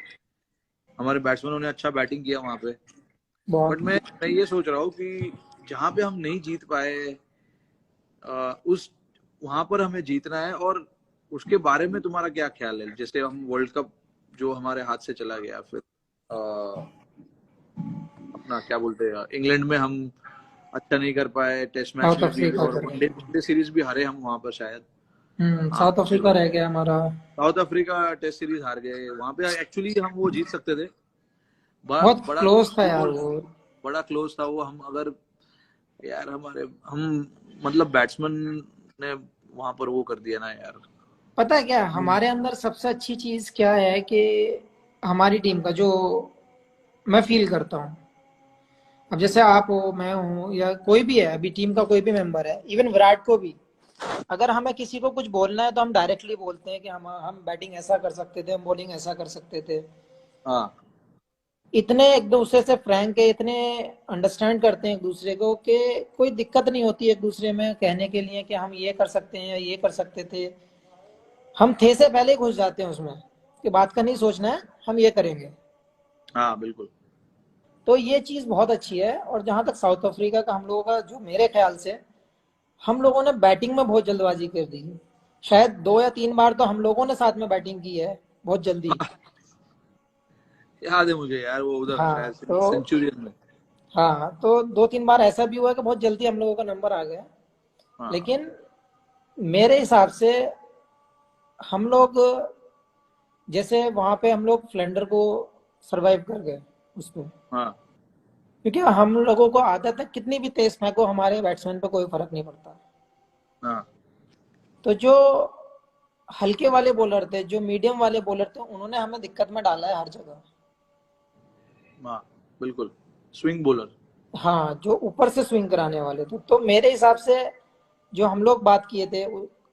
हमारे बैट्समैनों ने अच्छा बैटिंग किया वहां पे। बट बहुत। मैं ये सोच रहा हूँ कि जहां पे हम नहीं जीत पाए, उस वहां पर हमें जीतना है। और उसके बारे में तुम्हारा क्या ख्याल है? जैसे हम वर्ल्ड कप जो हमारे हाथ से चला गया, फिर अपना क्या बोलते हैं, इंग्लैंड में हम अच्छा नहीं कर पाए, टेस्ट मैच साउथ में भी, अफ्रीका और कर वनडे गए। वनडे सीरीज भी हारे हम वहां पर शायद। हाँ, साउथ अफ्रीका रह गया हमारा। साउथ अफ्रीका टेस्ट सीरीज हार गए, वहां पे एक्चुअली हम वो जीत सकते थे। बहुत बड़ा क्लोज था यार वो वो। बड़ा क्लोज था वो। हम अगर, यार हमारे हम मतलब बैट्समैन ने वहां पर वो कर दिया ना यार। पता है क्या हमारे अंदर सबसे अच्छी चीज क्या है कि हमारी टीम का जो मैं फील करता हूँ, अब जैसे आप हो, मैं हूँ, या कोई भी है, अभी टीम का कोई भी मेंबर है, इवन विराट को भी, अगर हमें किसी को कुछ बोलना है तो हम डायरेक्टली बोलते हैं कि हम बैटिंग ऐसा कर सकते थे, हम बॉलिंग ऐसा कर सकते थे। हाँ इतने एक दूसरे से फ्रैंक है, इतने अंडरस्टैंड करते हैं एक दूसरे को कि कोई दिक्कत नहीं होती एक दूसरे में कहने के लिए कि हम ये कर सकते हैं या ये कर सकते थे। हम थे से पहले ही घुस जाते हैं उसमें कि बात का नहीं सोचना है, हम ये करेंगे। हाँ बिल्कुल। तो ये चीज बहुत अच्छी है। और जहां तक साउथ अफ्रीका का हम लोगों का, जो मेरे ख्याल से हम लोगों ने बैटिंग में बहुत जल्दबाजी कर दी। शायद 2 या 3 बार तो हम लोगों ने साथ में बैटिंग की है बहुत जल्दी। याद है मुझे यार, वो उधर हाँ शायद तो, सेंचुरियन में। हाँ तो 2 3 बार ऐसा भी हुआ कि बहुत जल्दी हम लोगों का नंबर आ गया। हाँ लेकिन मेरे हिसाब से हम लोग, जैसे वहां पे हम लोग फ्लेंडर को सरवाइव कर गए उसमें, हाँ क्योंकि हम लोगों को आदत है कितनी भी तेज फेंको हमारे बैट्समैन पे कोई फर्क नहीं पड़ता। हाँ तो जो हल्के वाले बॉलर थे, जो मीडियम वाले बॉलर थे, उन्होंने हमें दिक्कत में डाला है हर जगह। हाँ बिल्कुल, स्विंग बॉलर। हाँ, जो ऊपर से स्विंग कराने वाले थे। तो मेरे हिसाब से जो हम लोग बात किए थे,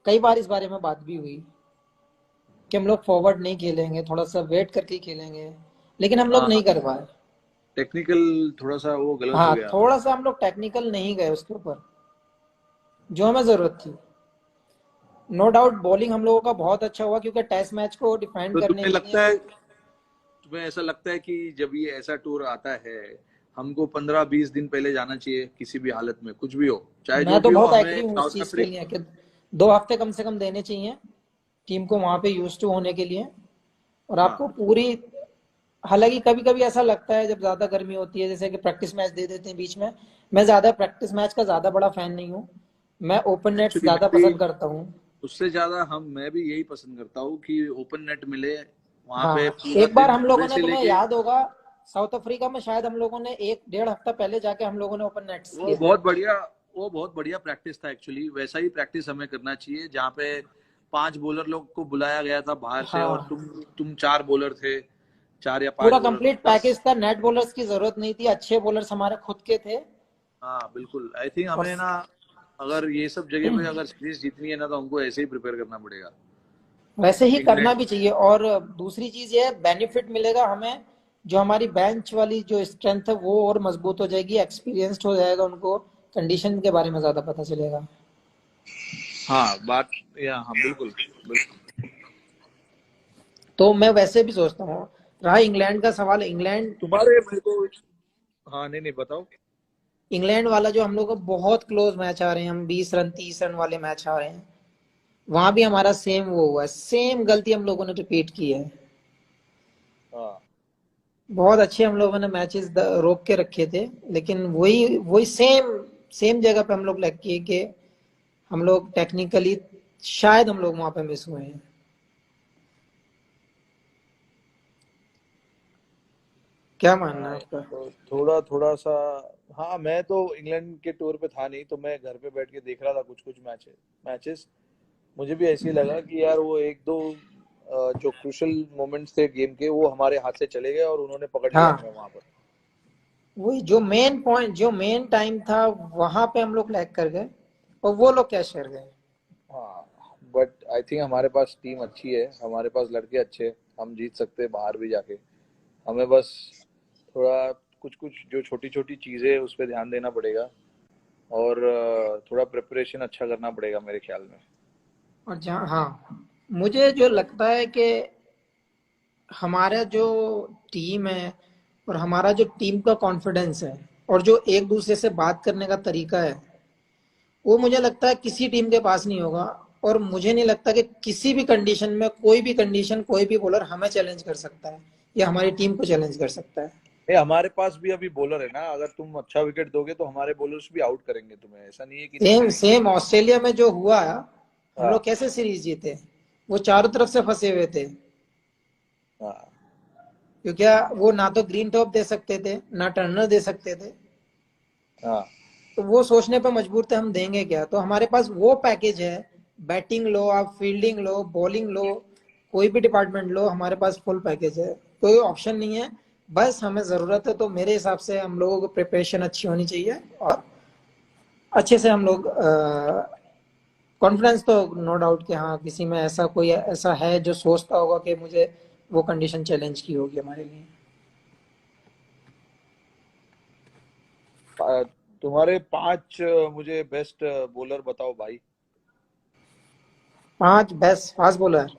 कई बार इस बारे में बात भी हुई कि हम लोग फॉरवर्ड नहीं खेलेंगे, थोड़ा सा वेट करके खेलेंगे, लेकिन हम लोग हाँ नहीं हाँ, कर पाए। टेक्निकल थोड़ा सा वो गलत हो हाँ, गया। थोड़ा सा हम लोग टेक्निकल नहीं गए उसके ऊपर जो हमें जरूरत थी। नो डाउट बॉलिंग हम लोगों का बहुत अच्छा हुआ क्योंकि टेस्ट मैच को डिफाइन तो करने तुम्हें के लिए। लगता है, तुम्हें ऐसा लगता है कि जब ये ऐसा टूर आता है, हमको 15 20 दिन पहले जाना चाहिए किसी भी हालत में, कुछ भी हो, चाहे मैं जो तो भी हो, बहुत हमें एग्री हूँ इस साउथ चीज के अफ्रीका। लिए कि 2 हफ्ते कम से कम देने चाहिए। टीम को वहां पे यूज टू होने के लिए। और आपको हाँ पूरी, हालांकि कभी कभी ऐसा लगता है जब ज्यादा गर्मी होती है जैसे कि प्रैक्टिस मैच दे देते हैं बीच में। मैं ज्यादा प्रैक्टिस मैच का ज्यादा बड़ा फैन नहीं हूँ। मैं ओपन नेट्स एक्चुअली मैं ज्यादा भी पसंद करता हूँ। उससे ज्यादा मैं भी यही पसंद करता हूँ कि ओपन नेट मिले, वहां पे हाँ, पूरा एक बार दिन हम सुबह लोगों ने, से तुम्हें लेके। याद होगा, साउथ अफ्रीका में शायद हम लोगों ने एक डेढ़ हफ्ता पहले जाके हम लोगों ने ओपन नेट्स वो किए थे। बहुत बढ़िया वो बहुत बढ़िया प्रैक्टिस था एक्चुअली। वैसा ही प्रैक्टिस हमें करना चाहिए, जहाँ पे 5 बॉलर लोग को बुलाया गया था बाहर से, और हाँ, तुम 4 बॉलर थे, 4 या 5 पूरा बॉलर कंप्लीट बस। पैकेज था, नेट बॉलर्स की जरूरत नहीं थी, अच्छे बॉलर्स हमारे खुद के थे। हाँ बिल्कुल, आई थिंक और हमें ना, अगर ये सब जगह पे अगर सीरीज जीतनी है ना, तो हमको ऐसे ही प्रिपेयर करना पड़ेगा। वैसे ही करना इंग्लैंड। भी चाहिए। और दूसरी चीज ये बेनिफिट मिलेगा हमें, जो हमारी बेंच वाली जो स्ट्रेंथ है वो और मजबूत हो जाएगी, एक्सपीरियंस्ड हो जाएगा, उनको कंडीशन के बारे में ज्यादा पता चलेगा। हाँ बात, या हाँ बिल्कुल बिल्कुल। तो मैं वैसे भी सोचता हूँ, रहा इंग्लैंड का सवाल, इंग्लैंड, तुम्हारे मेरे को, हाँ नहीं नहीं बताओ। इंग्लैंड वाला जो हम लोग का बहुत क्लोज मैच आ रहे हैं, हम 20 रन 30 रन वाले मैच आ रहे हैं, वहां भी हमारा सेम वो हुआ है, सेम गलती हम लोगों ने रिपीट की है। हाँ बहुत अच्छे हम लोगों ने मैचेस रोक के रखे थे, लेकिन वही वही सेम सेम जगह पे हम लोग लग किए कि हम लोग टेक्निकली शायद हम लोग वहां पे मिस हुए हैं। क्या मानना है हाँ आपका? तो थोड़ा थोड़ा सा। हाँ मैं तो इंग्लैंड के टूर पे था नहीं, तो मैं घर पे बैठ के देख रहा था कुछ कुछ मैचेस। मुझे भी ऐसे ही लगा कि यार वो एक दो जो क्रूशल मोमेंट्स थे गेम के, वो हमारे हाथ से चले गए और उन्होंने पकड़ लिया हाँ, हमें वहां पर। वही जो मेन पॉइंट, जो मेन टाइम था, वहां पे हम लोग लैग कर गए और वो लोग कैश कर गए। हाँ बट आई थिंक हमारे पास टीम अच्छी है, हमारे पास लड़के अच्छे हैं, हम जीत सकते हैं बाहर भी जाके। हमें बस थोड़ा कुछ कुछ जो छोटी छोटी चीजें है उस पर ध्यान देना पड़ेगा, और थोड़ा प्रिपरेशन अच्छा करना पड़ेगा मेरे ख्याल में। और जहाँ, हाँ, मुझे जो लगता है कि हमारा जो टीम है और हमारा जो टीम का कॉन्फिडेंस है और जो एक दूसरे से बात करने का तरीका है, वो मुझे लगता है किसी टीम के पास नहीं होगा। और मुझे नहीं लगता कि किसी भी कंडीशन में, कोई भी कंडीशन, कोई भी बॉलर हमें चैलेंज कर सकता है या हमारी टीम को चैलेंज कर सकता है। नहीं, हमारे पास भी अभी बॉलर है ना, अगर तुम अच्छा विकेट दोगे तो हमारे बॉलर्स भी आउट करेंगे तुम्हें, ऐसा नहीं है कि नहीं सेम करेंगे। सेम ऑस्ट्रेलिया में जो हुआ, हम लोग हाँ कैसे सीरीज जीते, वो चारों तरफ से फंसे हुए थे। हाँ क्योंकि वो ना तो ग्रीन टॉप दे सकते थे ना टर्नर दे सकते थे। हाँ तो वो सोचने पे मजबूर थे हम देंगे क्या। तो हमारे पास वो पैकेज है, बैटिंग लो, आप फील्डिंग लो, बॉलिंग लो, कोई भी डिपार्टमेंट लो, हमारे पास फुल पैकेज है, कोई ऑप्शन नहीं है। बस हमें जरूरत है, तो मेरे हिसाब से हम लोगों को प्रिपरेशन अच्छी होनी चाहिए और अच्छे से हम लोग, कॉन्फिडेंस तो नो डाउट कि हाँ, किसी में ऐसा कोई ऐसा है जो सोचता होगा कि मुझे वो कंडीशन चैलेंज की होगी हमारे लिए। तुम्हारे 5 मुझे बेस्ट बॉलर बताओ भाई। 5 बेस्ट फास्ट बॉलर।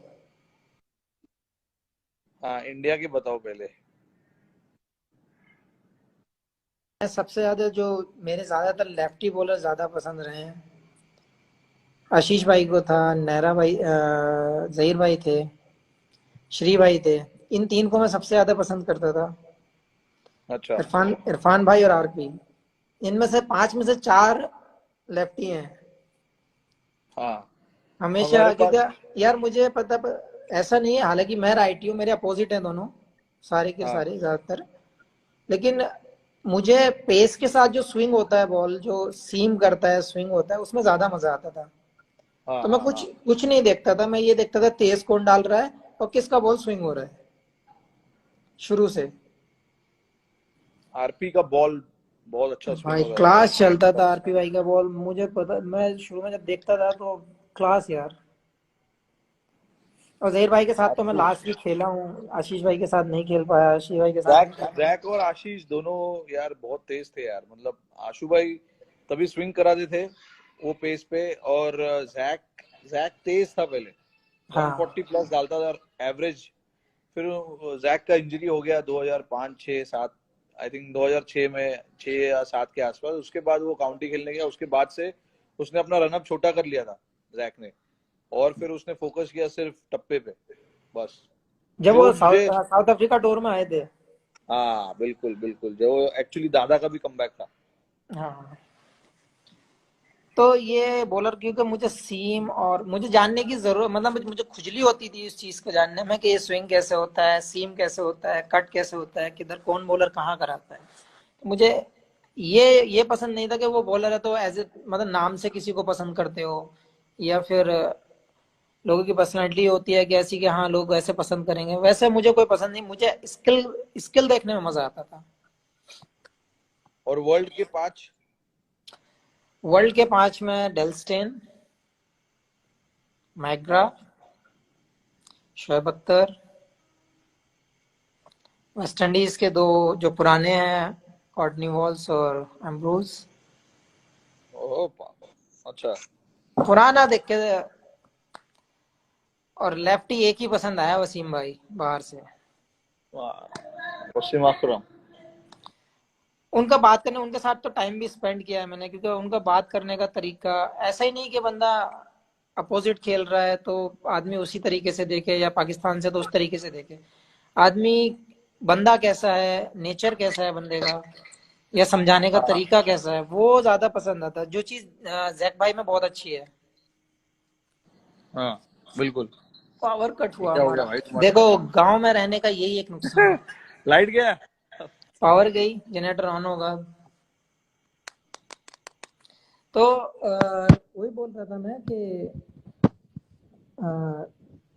हाँ इंडिया के बताओ पहले। मैं सबसे ज्यादा जो, मेरे ज्यादातर लेफ्टी बॉलर ज्यादा पसंद रहे हैं, आशीष भाई को था, नेहरा भाई, जहीर भाई थे, श्री भाई थे। इन तीन को मैं सबसे ज्यादा पसंद करता था। अच्छा। इरफान इरफान भाई और आरपी, इनमें से 5 में से 4 लेफ्टी हैं हाँ हमारे हमेशा। पास। क्योंकि यार मुझे पता, ऐसा नहीं है, हालांकि मैं राइटी हूँ, मेरे अपोजिट हैं दोनों, सारे के हाँ सारे ज्यादातर। लेकिन मुझे पेस के साथ जो स्विंग होता है, बॉल जो सीम करता है, स्विंग होता है, उसमें ज्यादा मजा आता था। हाँ तो मैं हाँ कुछ हाँ। कुछ नहीं देखता था, मैं ये देखता था तेज कौन डाल रहा है और किसका बॉल स्विंग हो रहा है शुरू से। आरपी का बॉल बहुत अच्छा स्विंग भाई होता था क्लास चलता भाई। था आरपी भाई का बॉल, मुझे पता, मैं शुरू में जब देखता था तो क्लास यार। और जहीर भाई के साथ तो मैं आरपी, लास्ट भी खेला हूँ, आशीष भाई के साथ नहीं खेल पाया, आशीष भाई के साथ जैक नहीं खेला। जैक और आशीष दोनों यार बहुत तेज थे यार, मतलब आशु भाई तभी स्विंग कराते थे वो पेस पे, और जैक जैक तेज था पहले, हाँ, 140 प्लस डालता था एवरेज। फिर जैक का इंजरी हो गया 2005 6 7, आई थिंक 2006 में, 6 या 7 के आसपास। उसके बाद वो काउंटी खेलने गया, उसके बाद से उसने अपना रनअप छोटा कर लिया था जैक ने। और फिर उसने फोकस किया सिर्फ टप्पे पे, बस। जब जो वो मुझे, साउथ अफ्रीका टूर में आए थे। हाँ बिल्कुल बिल्कुल, जो एक्चुअली दादा का भी कमबैक था। हाँ, तो ये बॉलर, क्योंकि मुझे सीम और मुझे जानने की जरूरत, मतलब मुझे खुजली होती थी इस चीज को जानने में कि ये स्विंग कैसे होता है, सीम कैसे होता है, कट कैसे होता है, किधर कौन बॉलर कहाँ कराता है। मुझे ये पसंद नहीं था कि वो बॉलर है तो एज ए, मतलब नाम से किसी को पसंद करते हो, या फिर लोगों की पर्सनैलिटी होती है कि ऐसी कि हाँ लोग वैसे पसंद करेंगे, वैसे मुझे कोई पसंद नहीं, मुझे स्किल स्किल देखने में मजा आता था। और वर्ल्ड के 5? वर्ल्ड के 5 में डेलस्टेन, मैग्रा, हाँ। शोएब अख्तर, वेस्ट इंडीज के दो जो पुराने हैं, कॉर्टनी वॉल्स और एम्ब्रोज। ओह अच्छा। पुराना देख के, और लेफ्टी एक ही पसंद आया, वसीम भाई बाहर से। वसीम अकरम। उनका बात करने, उनके साथ तो टाइम भी स्पेंड किया है मैंने, क्योंकि उनका बात करने का तरीका ऐसा ही नहीं कि बंदा अपोजिट खेल रहा है तो आदमी उसी तरीके से देखे, या पाकिस्तान से तो उस तरीके से देखे। आदमी, बंदा कैसा है, नेचर कैसा है बंदे का, या समझाने का हाँ तरीका कैसा है, वो ज्यादा पसंद आता है, जो चीज जैक भाई में बहुत अच्छी है। हाँ बिल्कुल। पावर कट ये हुआ क्या हो गया हमारा। भाई देखो, तुम्हारे गांव में रहने का यही एक नुकसान है। साथ? लाइट गया। पावर गई, जनरेटर ऑन होगा। तो वही बोल रहा था मैं कि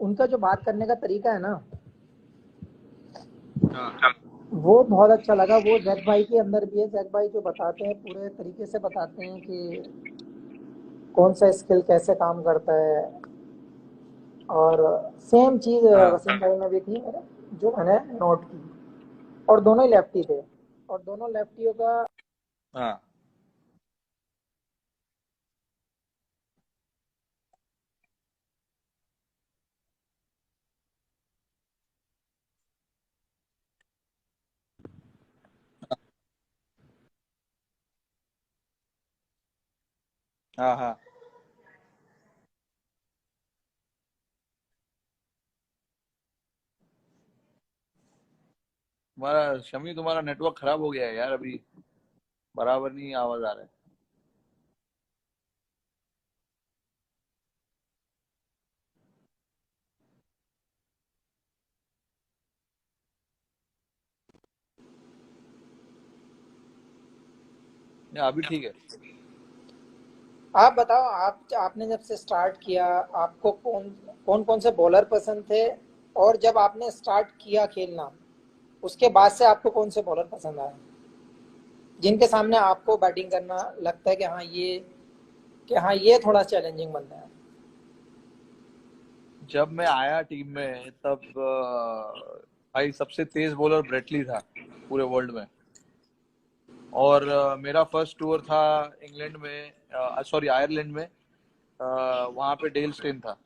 उनका जो बात करने का तरीका है ना, हाँ वो बहुत अच्छा लगा। वो जैक भाई के अंदर भी है। जैक भाई जो बताते हैं पूरे तरीके से बताते हैं कि कौन सा स्किल कैसे काम करता है। और सेम चीज हाँ वसीम भाई में भी थी मेरे, जो मैंने नोट की। और दोनों ही लेफ्टी थे, और दोनों लेफ्टियों का। हाँ हाँ हाँ। तुम्हारा शमी, तुम्हारा नेटवर्क खराब हो गया है यार अभी, बराबर नहीं आवाज आ रहा है। नहीं, अभी ठीक है। आप बताओ, आपने जब से स्टार्ट किया, आपको कौन कौन कौन से बॉलर पसंद थे, और जब आपने स्टार्ट किया खेलना, उसके बाद से आपको कौन से बॉलर पसंद आए, जिनके सामने आपको बैटिंग करना लगता है कि हाँ ये थोड़ा चैलेंजिंग बनता है। जब मैं आया टीम में तब भाई सबसे तेज बॉलर ब्रेटली था पूरे वर्ल्ड में। और मेरा फर्स्ट टूर था इंग्लैंड में, सॉरी आयरलैंड में। वहां पे डेल स्टेन था।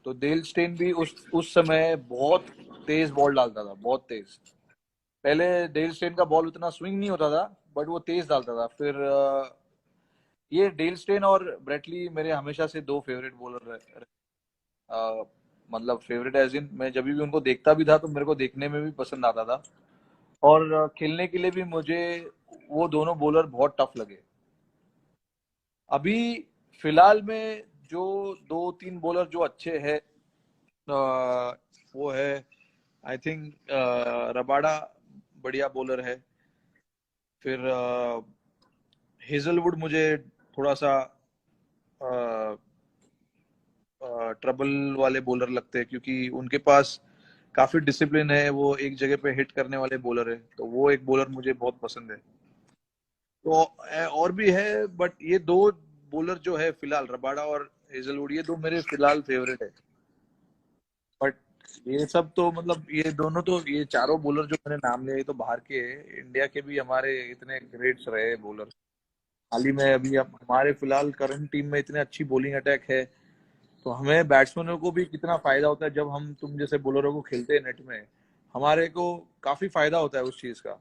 तो डेल स्टेन भी उस समय बहुत तेज बॉल डालता था, बहुत तेज। पहले डेल स्टेन का बॉल उतना स्विंग नहीं होता था, बट वो तेज डालता था। फिर ये डेल स्टेन और ब्रेटली मेरे हमेशा से दो फेवरेट बॉलर रहे। मतलब फेवरेट एज इन, मैं जब भी उनको देखता भी था तो मेरे को देखने में भी पसंद आता था, और खेलने के लिए भी मुझे वो दोनों बॉलर बहुत टफ लगे। अभी फिलहाल में जो दो तीन बॉलर जो अच्छे हैं, वो है आई थिंक रबाडा, बढ़िया बॉलर है। फिर हेजलवुड मुझे थोड़ा सा ट्रबल वाले बॉलर लगते हैं, क्योंकि उनके पास काफी डिसिप्लिन है, वो एक जगह पे हिट करने वाले बॉलर है, तो वो एक बॉलर मुझे बहुत पसंद है। तो और भी है, बट ये दो बॉलर जो है फिलहाल, रबाडा और हेजलवुड, ये दो मेरे फिलहाल फेवरेट है। बट ये सब तो मतलब ये दोनों तो, ये चारों बॉलर जो मैंने नाम लिए, ये तो बाहर के हैं। इंडिया के भी हमारे इतने ग्रेट्स रहे बॉलर हाल ही में। अभी अब हमारे फिलहाल करंट टीम में इतने अच्छी बॉलिंग अटैक है, तो हमें बैट्समैनों को भी कितना फायदा होता है जब हम तुम जैसे बॉलरों को खेलते हैं नेट में। हमारे को काफी फायदा होता है उस चीज का।